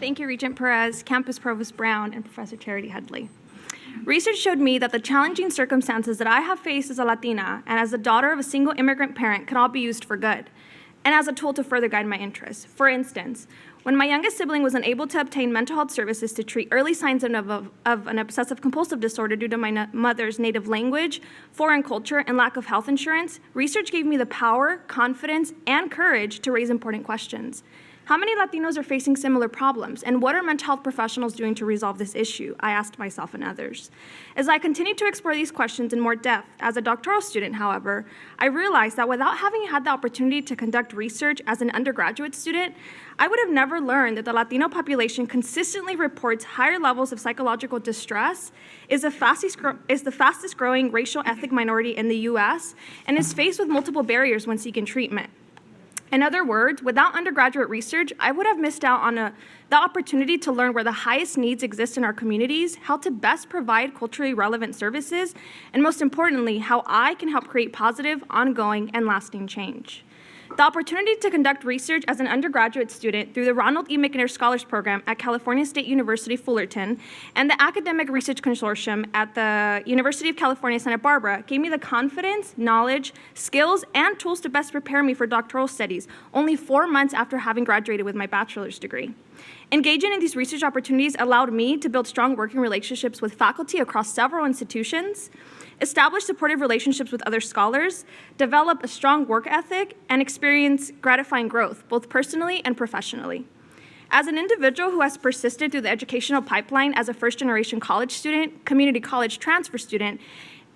Thank you, Regent Perez, Campus Provost Brown, and Professor Charity Headley. Research showed me that the challenging circumstances that I have faced as a Latina and as the daughter of a single immigrant parent can all be used for good and as a tool to further guide my interests. For instance, when my youngest sibling was unable to obtain mental health services to treat early signs of an obsessive-compulsive disorder due to my mother's native language, foreign culture, and lack of health insurance, research gave me the power, confidence, and courage to raise important questions. How many Latinos are facing similar problems, and what are mental health professionals doing to resolve this issue? I asked myself and others. As I continued to explore these questions in more depth as a doctoral student, however, I realized that without having had the opportunity to conduct research as an undergraduate student, I would have never learned that the Latino population consistently reports higher levels of psychological distress, is the fastest growing racial ethnic minority in the US, and is faced with multiple barriers when seeking treatment. In other words, without undergraduate research, I would have missed out on the opportunity to learn where the highest needs exist in our communities, how to best provide culturally relevant services, and most importantly, how I can help create positive, ongoing, and lasting change. The opportunity to conduct research as an undergraduate student through the Ronald E. McNair Scholars Program at California State University, Fullerton, and the Academic Research Consortium at the University of California, Santa Barbara gave me the confidence, knowledge, skills, and tools to best prepare me for doctoral studies only 4 months after having graduated with my bachelor's degree. Engaging in these research opportunities allowed me to build strong working relationships with faculty across several institutions, establish supportive relationships with other scholars, develop a strong work ethic, and experience gratifying growth, both personally and professionally. As an individual who has persisted through the educational pipeline as a first-generation college student, community college transfer student,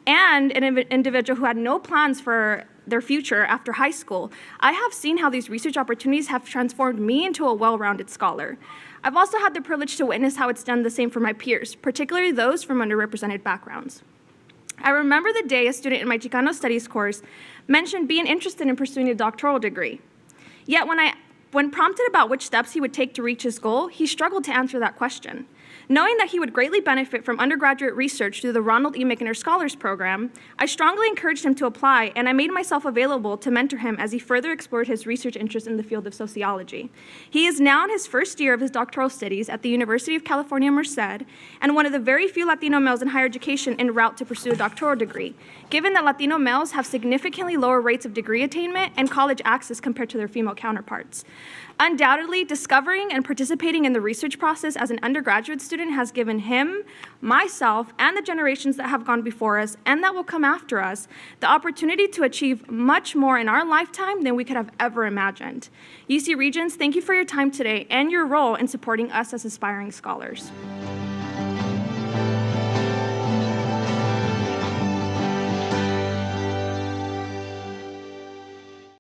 and an individual who had no plans for their future after high school, I have seen how these research opportunities have transformed me into a well-rounded scholar. I've also had the privilege to witness how it's done the same for my peers, particularly those from underrepresented backgrounds. I remember the day a student in my Chicano Studies course mentioned being interested in pursuing a doctoral degree. Yet when prompted about which steps he would take to reach his goal, he struggled to answer that question. Knowing that he would greatly benefit from undergraduate research through the Ronald E. McNair Scholars Program, I strongly encouraged him to apply, and I made myself available to mentor him as he further explored his research interests in the field of sociology. He is now in his first year of his doctoral studies at the University of California, Merced, and one of the very few Latino males in higher education en route to pursue a doctoral degree, given that Latino males have significantly lower rates of degree attainment and college access compared to their female counterparts. Undoubtedly, discovering and participating in the research process as an undergraduate student has given him, myself, and the generations that have gone before us and that will come after us the opportunity to achieve much more in our lifetime than we could have ever imagined. UC Regents, thank you for your time today and your role in supporting us as aspiring scholars.